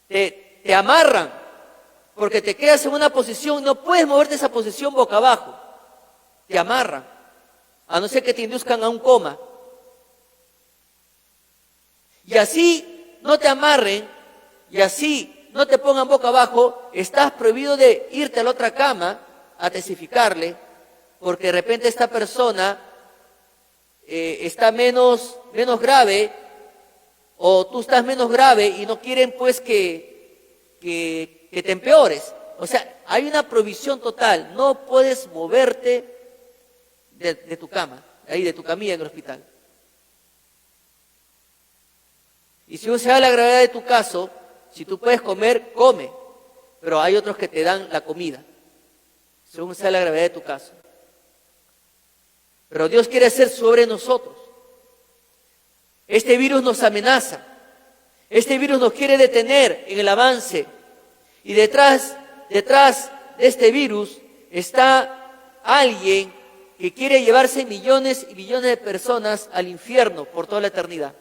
te amarran, porque te quedas en una posición, no puedes moverte de esa posición boca abajo, te amarran, a no ser que te induzcan a un coma. Y así no te amarren, y así no te pongan boca abajo, estás prohibido de irte a la otra cama a testificarle, porque de repente esta persona está menos grave, o tú estás menos grave y no quieren pues que te empeores. O sea, hay una prohibición total, no puedes moverte de tu cama, ahí de tu camilla en el hospital. Y si uno se da la gravedad de tu caso, si tú puedes comer, come, pero hay otros que te dan la comida, según sea la gravedad de tu caso. Pero Dios quiere hacer sobre nosotros. Este virus nos amenaza. Este virus nos quiere detener en el avance. Y detrás de este virus está alguien que quiere llevarse millones y millones de personas al infierno por toda la eternidad.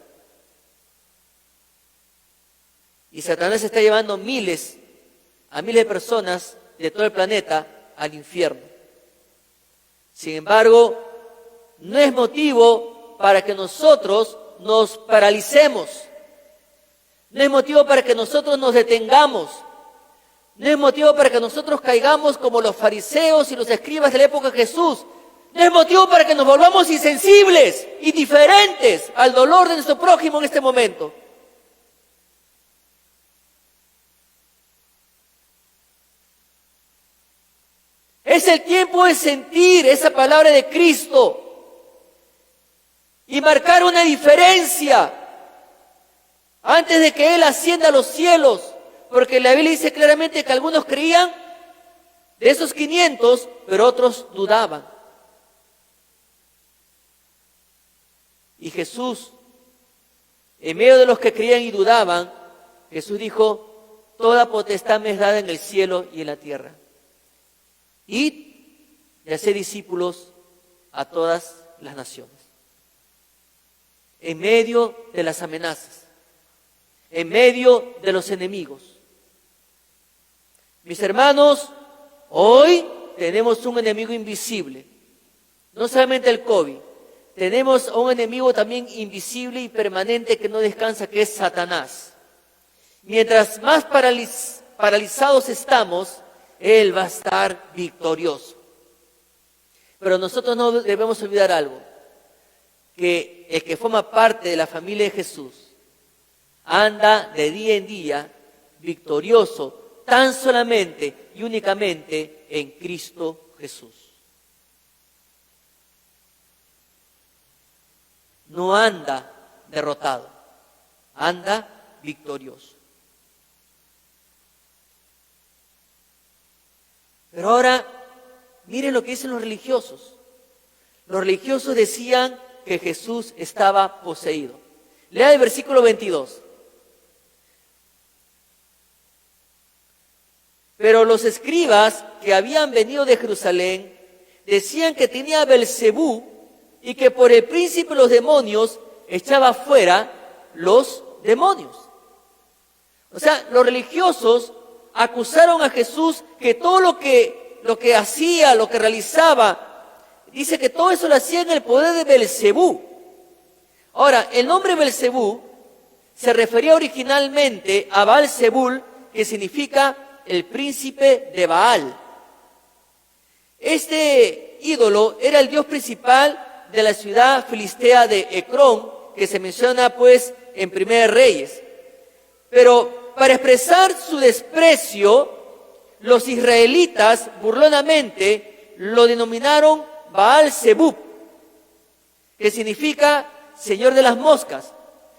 Y Satanás está llevando a miles de personas de todo el planeta al infierno. Sin embargo, no es motivo para que nosotros nos paralicemos. No es motivo para que nosotros nos detengamos. No es motivo para que nosotros caigamos como los fariseos y los escribas de la época de Jesús. No es motivo para que nos volvamos insensibles, indiferentes al dolor de nuestro prójimo en este momento. Es el tiempo de sentir esa palabra de Cristo y marcar una diferencia antes de que Él ascienda a los cielos, porque la Biblia dice claramente que algunos creían de esos 500, pero otros dudaban. Y Jesús, en medio de los que creían y dudaban, Jesús dijo: toda potestad me es dada en el cielo y en la tierra. Id y haced discípulos a todas las naciones. En medio de las amenazas, en medio de los enemigos. Mis hermanos, hoy tenemos un enemigo invisible. No solamente el COVID, tenemos a un enemigo también invisible y permanente que no descansa, que es Satanás. Mientras más paralizados estamos, Él va a estar victorioso. Pero nosotros no debemos olvidar algo, que el que forma parte de la familia de Jesús anda de día en día victorioso, tan solamente y únicamente en Cristo Jesús. No anda derrotado, anda victorioso. Pero ahora, miren lo que dicen los religiosos. Los religiosos decían que Jesús estaba poseído. Lea el versículo 22. Pero los escribas que habían venido de Jerusalén decían que tenía Belcebú y que por el príncipe de los demonios echaba fuera los demonios. O sea, los religiosos acusaron a Jesús que todo lo que hacía, lo que realizaba, dice que todo eso lo hacía en el poder de Belcebú. Ahora, el nombre Belcebú se refería originalmente a Baal-Zebul, que significa el príncipe de Baal. Este ídolo era el dios principal de la ciudad filistea de Ecrón, que se menciona pues en Primera Reyes. Pero para expresar su desprecio, los israelitas burlonamente lo denominaron Baal-Zebub, que significa Señor de las moscas,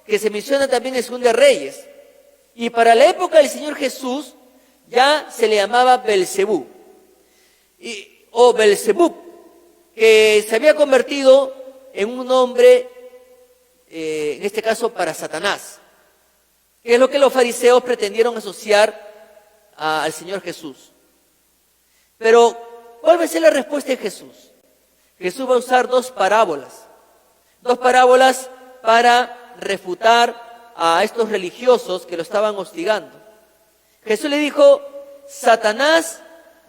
que se menciona también en Segunda Reyes. Y para la época del Señor Jesús ya se le llamaba Belcebú, o Belcebub, que se había convertido en un nombre, en este caso para Satanás, que es lo que los fariseos pretendieron asociar al Señor Jesús. Pero, ¿cuál va a ser la respuesta de Jesús? Jesús va a usar dos parábolas para refutar a estos religiosos que lo estaban hostigando. Jesús le dijo, Satanás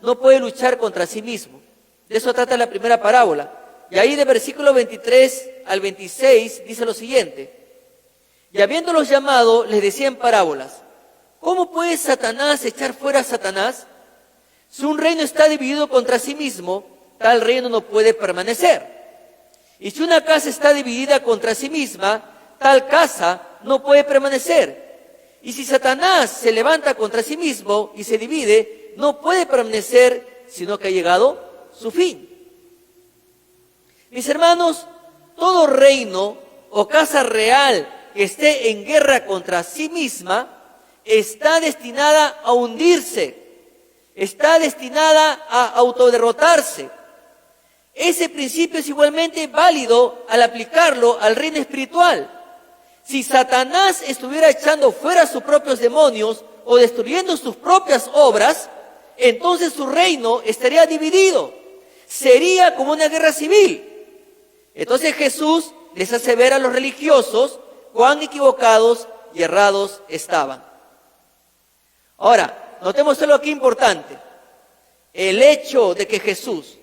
no puede luchar contra sí mismo. De eso trata la primera parábola. Y ahí de versículo 23 al 26 dice lo siguiente. Y habiéndolos llamado, les decía en parábolas, ¿cómo puede Satanás echar fuera a Satanás? Si un reino está dividido contra sí mismo, tal reino no puede permanecer. Y si una casa está dividida contra sí misma, tal casa no puede permanecer. Y si Satanás se levanta contra sí mismo y se divide, no puede permanecer, sino que ha llegado su fin. Mis hermanos, todo reino o casa real que esté en guerra contra sí misma está destinada a hundirse, está destinada a autoderrotarse. Ese principio es igualmente válido al aplicarlo al reino espiritual. Si Satanás estuviera echando fuera sus propios demonios o destruyendo sus propias obras, entonces su reino estaría dividido. Sería como una guerra civil. Entonces Jesús les hace ver a los religiosos cuán equivocados y errados estaban. Ahora, notemos algo aquí importante. El hecho de que Jesús,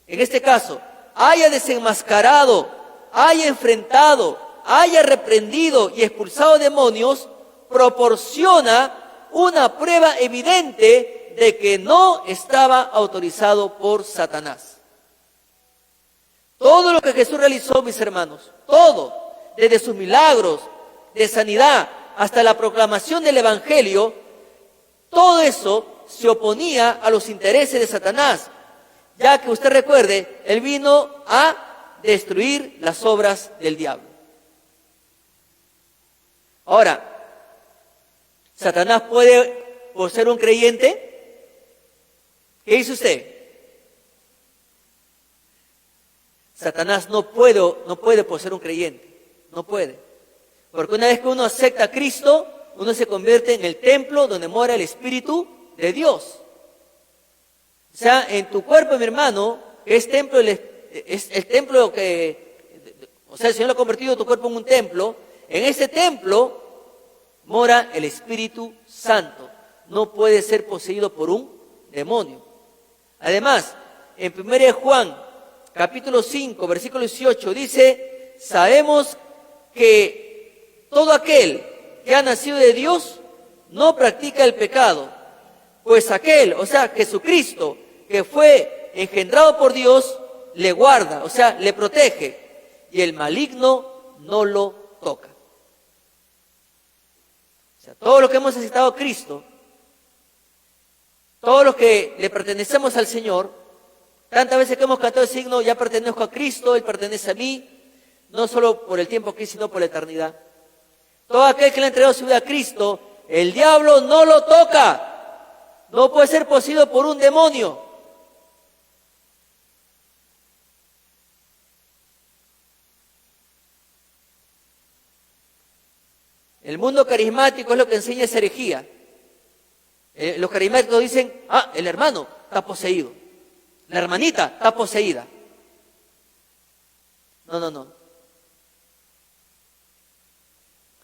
en este caso, haya desenmascarado, haya enfrentado, haya reprendido y expulsado demonios, proporciona una prueba evidente de que no estaba autorizado por Satanás. Todo lo que Jesús realizó, mis hermanos, todo, desde sus milagros de sanidad hasta la proclamación del Evangelio, todo eso se oponía a los intereses de Satanás, ya que usted recuerde, él vino a destruir las obras del diablo. Ahora, ¿Satanás puede, por ser un creyente? ¿Qué dice usted? Satanás no puede por ser un creyente, no puede. Porque una vez que uno acepta a Cristo, uno se convierte en el templo donde mora el Espíritu de Dios. O sea, en tu cuerpo, mi hermano, es el templo que, o sea, el Señor lo ha convertido tu cuerpo en un templo. En ese templo mora el Espíritu Santo. No puede ser poseído por un demonio. Además, en 1 Juan, capítulo 5, versículo 18, dice, sabemos que todo aquel que ha nacido de Dios no practica el pecado, pues aquel, o sea, Jesucristo, que fue engendrado por Dios, le guarda, o sea, le protege, y el maligno no lo toca. O sea, todos los que hemos aceptado a Cristo, todos los que le pertenecemos al Señor, tantas veces que hemos cantado el signo, ya pertenezco a Cristo, Él pertenece a mí, no solo por el tiempo aquí, sino por la eternidad. Todo aquel que le ha entregado su vida a Cristo, el diablo no lo toca. No puede ser poseído por un demonio. El mundo carismático es lo que enseña esa herejía. Los carismáticos dicen, el hermano está poseído. La hermanita está poseída. No.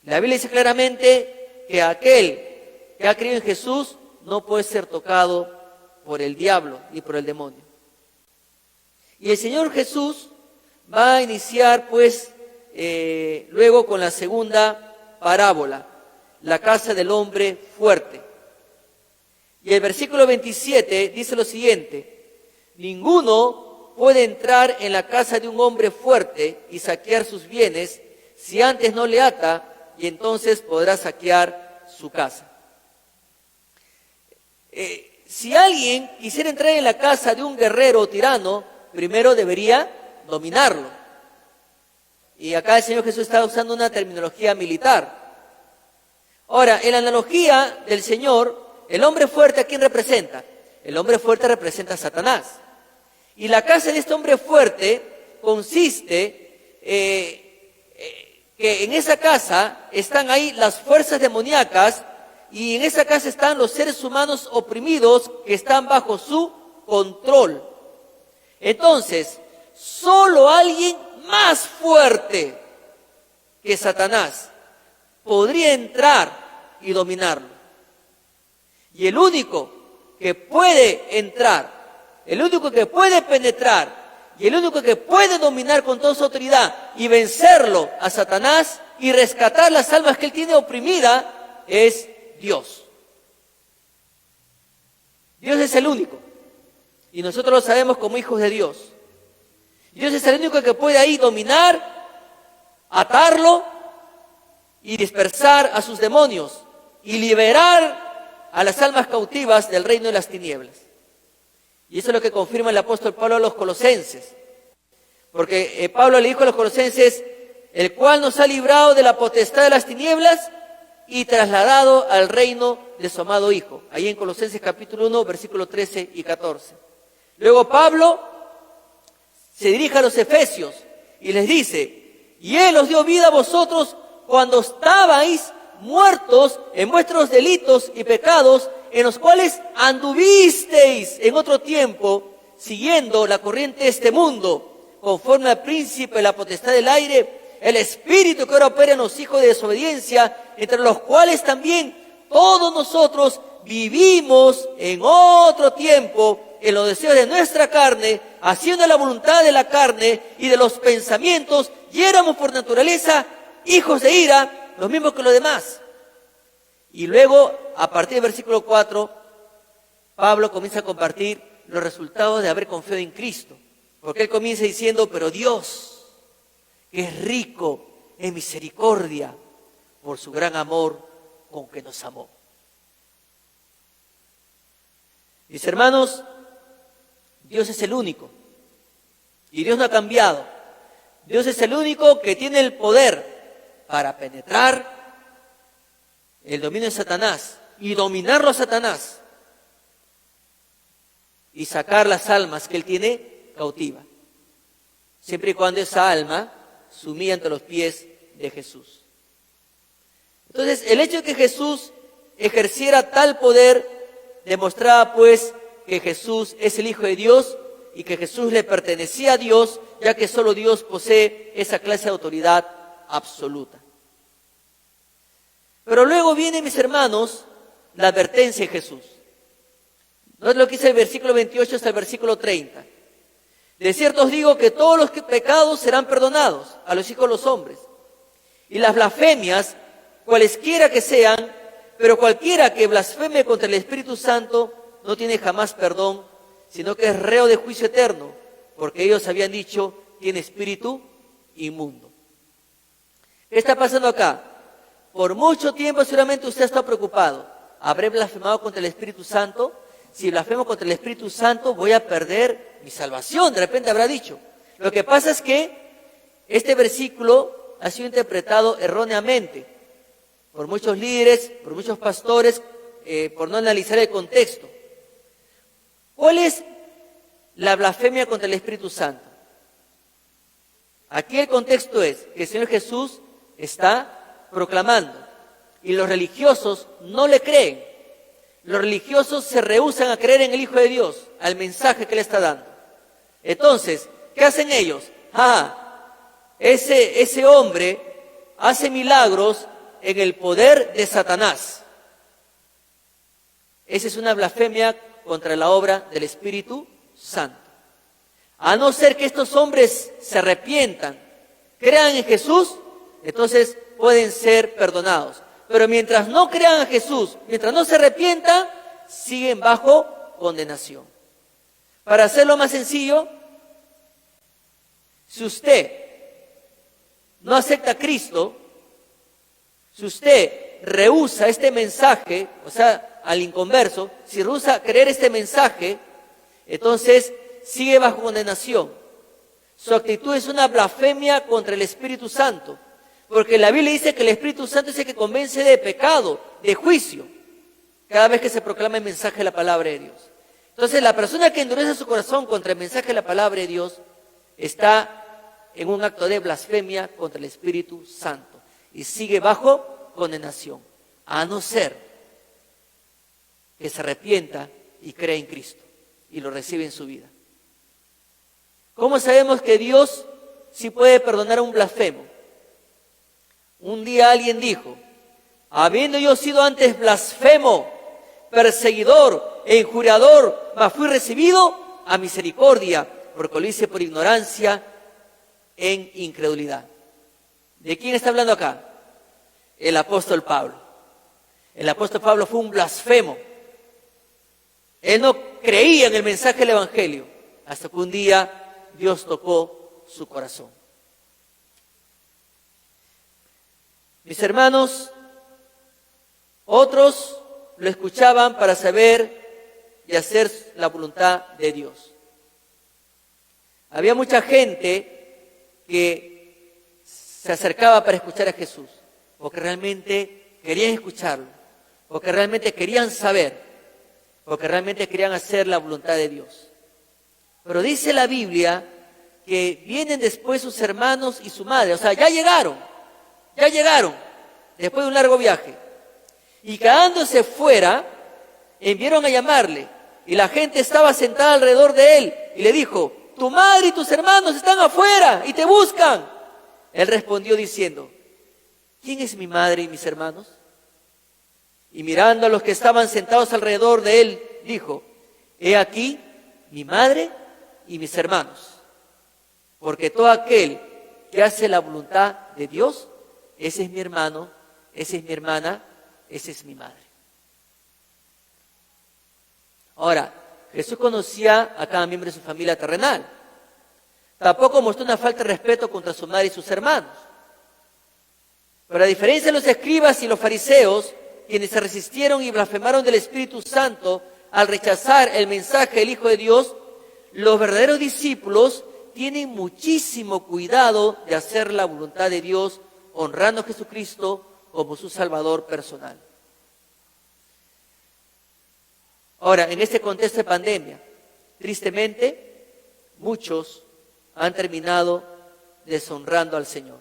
La Biblia dice claramente que aquel que ha creído en Jesús no puede ser tocado por el diablo ni por el demonio. Y el Señor Jesús va a iniciar pues luego con la segunda parábola, la casa del hombre fuerte. Y el versículo 27 dice lo siguiente: ninguno puede entrar en la casa de un hombre fuerte y saquear sus bienes si antes no le ata, y entonces podrá saquear su casa. Si alguien quisiera entrar en la casa de un guerrero o tirano, primero debería dominarlo. Y acá el Señor Jesús está usando una terminología militar. Ahora, en la analogía del Señor, el hombre fuerte, ¿a quién representa? El hombre fuerte representa a Satanás. Y la casa de este hombre fuerte consiste que en esa casa están ahí las fuerzas demoníacas, y en esa casa están los seres humanos oprimidos que están bajo su control. Entonces, solo alguien más fuerte que Satanás podría entrar y dominarlo. Y el único que puede entrar, el único que puede penetrar y el único que puede dominar con toda su autoridad y vencerlo a Satanás y rescatar las almas que él tiene oprimida es Dios. Dios es el único. Y nosotros lo sabemos como hijos de Dios. Dios es el único que puede ahí dominar, atarlo y dispersar a sus demonios y liberar a las almas cautivas del reino de las tinieblas. Y eso es lo que confirma el apóstol Pablo a los colosenses. Porque Pablo le dijo a los colosenses, el cual nos ha librado de la potestad de las tinieblas y trasladado al reino de su amado Hijo. Ahí en Colosenses capítulo 1, versículos 13 y 14. Luego Pablo se dirige a los efesios y les dice, y Él os dio vida a vosotros cuando estabais muertos en vuestros delitos y pecados, en los cuales anduvisteis en otro tiempo, siguiendo la corriente de este mundo, conforme al príncipe de la potestad del aire, el espíritu que ahora opera en los hijos de desobediencia, entre los cuales también todos nosotros vivimos en otro tiempo, en los deseos de nuestra carne, haciendo la voluntad de la carne y de los pensamientos, y éramos por naturaleza hijos de ira, los mismos que los demás. Y luego, a partir del versículo 4, Pablo comienza a compartir los resultados de haber confiado en Cristo. Porque él comienza diciendo, pero Dios, que es rico en misericordia, por su gran amor con que nos amó. Mis hermanos, Dios es el único. Y Dios no ha cambiado. Dios es el único que tiene el poder para penetrar el dominio de Satanás y dominarlo a Satanás y sacar las almas que él tiene cautiva, siempre y cuando esa alma se humilla ante los pies de Jesús. Entonces, el hecho de que Jesús ejerciera tal poder demostraba pues que Jesús es el Hijo de Dios y que Jesús le pertenecía a Dios, ya que solo Dios posee esa clase de autoridad absoluta. Pero luego viene, mis hermanos, la advertencia de Jesús. No es lo que dice el versículo 28 hasta el versículo 30. De cierto os digo que todos los pecados serán perdonados a los hijos de los hombres. Y las blasfemias, cualesquiera que sean, Pero cualquiera que blasfeme contra el Espíritu Santo no tiene jamás perdón, sino que es reo de juicio eterno, porque ellos habían dicho, tiene espíritu inmundo. ¿Qué está pasando acá? Por mucho tiempo seguramente usted está preocupado. ¿Habré blasfemado contra el Espíritu Santo? Si blasfemo contra el Espíritu Santo, voy a perder mi salvación, de repente habrá dicho. Lo que pasa es que este versículo ha sido interpretado erróneamente por muchos líderes, por muchos pastores, por no analizar el contexto. ¿Cuál es la blasfemia contra el Espíritu Santo? Aquí el contexto es que el Señor Jesús está proclamando y los religiosos no le creen. Los religiosos se rehúsan a creer en el Hijo de Dios, al mensaje que le está dando. Entonces, ¿qué hacen ellos? Ese hombre hace milagros en el poder de Satanás. Esa es una blasfemia contra la obra del Espíritu Santo. A no ser que estos hombres se arrepientan, crean en Jesús, entonces pueden ser perdonados. Pero mientras no crean a Jesús, mientras no se arrepientan, siguen bajo condenación. Para hacerlo más sencillo, si usted no acepta a Cristo, si usted rehúsa este mensaje, o sea, al inconverso, si rehúsa creer este mensaje, entonces sigue bajo condenación. Su actitud es una blasfemia contra el Espíritu Santo, porque la Biblia dice que el Espíritu Santo es el que convence de pecado, de juicio, cada vez que se proclama el mensaje de la palabra de Dios. Entonces, la persona que endurece su corazón contra el mensaje de la palabra de Dios está en un acto de blasfemia contra el Espíritu Santo y sigue bajo condenación, a no ser que se arrepienta y cree en Cristo y lo recibe en su vida. ¿Cómo sabemos que Dios sí puede perdonar a un blasfemo? Un día alguien dijo, habiendo yo sido antes blasfemo, perseguidor e injuriador, mas fui recibido a misericordia, porque lo hice por ignorancia en incredulidad. ¿De quién está hablando acá? El apóstol Pablo. El apóstol Pablo fue un blasfemo. Él no creía en el mensaje del Evangelio, hasta que un día Dios tocó su corazón. Mis hermanos, otros lo escuchaban para saber y hacer la voluntad de Dios. Había mucha gente que se acercaba para escuchar a Jesús, porque realmente querían escucharlo, porque realmente querían saber, porque realmente querían hacer la voluntad de Dios. Pero dice la Biblia que vienen después sus hermanos y su madre, o sea, ya llegaron, después de un largo viaje. Y quedándose fuera, enviaron a llamarle, y la gente estaba sentada alrededor de él, y le dijo, tu madre y tus hermanos están afuera y te buscan. Él respondió diciendo, ¿quién es mi madre y mis hermanos? Y mirando a los que estaban sentados alrededor de él, dijo, he aquí mi madre y mis hermanos, porque todo aquel que hace la voluntad de Dios, ese es mi hermano, esa es mi hermana, esa es mi madre. Ahora, Jesús conocía a cada miembro de su familia terrenal. Tampoco mostró una falta de respeto contra su madre y sus hermanos. Pero a diferencia de los escribas y los fariseos, quienes se resistieron y blasfemaron del Espíritu Santo al rechazar el mensaje del Hijo de Dios, los verdaderos discípulos tienen muchísimo cuidado de hacer la voluntad de Dios, honrando a Jesucristo como su Salvador personal. Ahora, en este contexto de pandemia, tristemente, muchos han terminado deshonrando al Señor.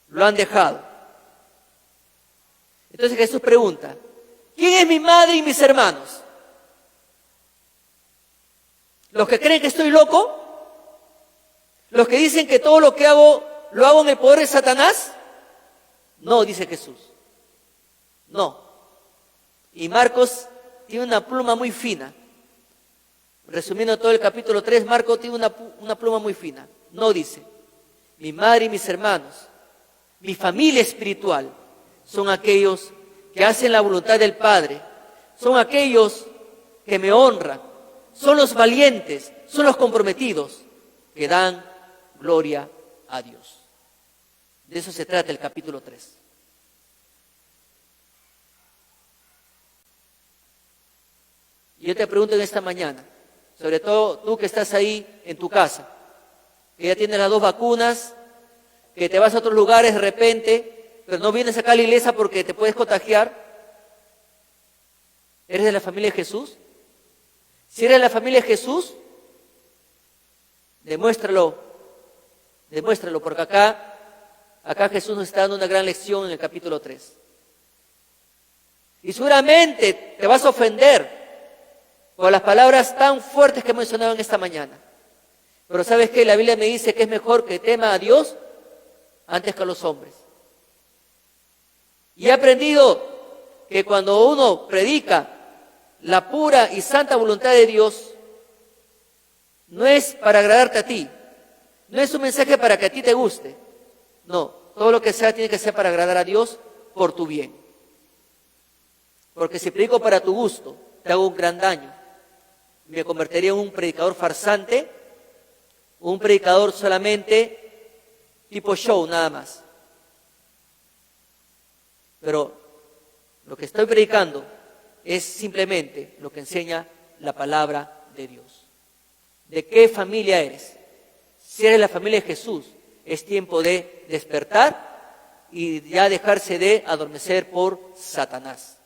Lo han dejado. Entonces Jesús pregunta, ¿quién es mi madre y mis hermanos? ¿Los que creen que estoy loco? ¿Los que dicen que todo lo que hago, lo hago en el poder de Satanás? No, dice Jesús. No. Y Marcos tiene una pluma muy fina. Resumiendo todo el capítulo 3, Marcos tiene una pluma muy fina. No dice, mi madre y mis hermanos, mi familia espiritual, son aquellos que hacen la voluntad del Padre, son aquellos que me honran, son los valientes, son los comprometidos, que dan gloria a Dios. De eso se trata el capítulo 3. Y yo te pregunto en esta mañana, sobre todo tú que estás ahí en tu casa, que ya tienes las 2 vacunas, que te vas a otros lugares de repente, pero no vienes acá a la iglesia porque te puedes contagiar. ¿Eres de la familia de Jesús? Si eres de la familia de Jesús, demuéstralo, porque acá Jesús nos está dando una gran lección en el capítulo 3. Y seguramente te vas a ofender por las palabras tan fuertes que he mencionado en esta mañana. Pero ¿sabes qué? La Biblia me dice que es mejor que tema a Dios antes que a los hombres. Y he aprendido que cuando uno predica la pura y santa voluntad de Dios, no es para agradarte a ti, no es un mensaje para que a ti te guste. No, todo lo que sea tiene que ser para agradar a Dios por tu bien. Porque si predico para tu gusto, te hago un gran daño. Me convertiría en un predicador farsante, un predicador solamente tipo show nada más. Pero lo que estoy predicando es simplemente lo que enseña la palabra de Dios. ¿De qué familia eres? Si eres la familia de Jesús, es tiempo de despertar y ya dejarse de adormecer por Satanás.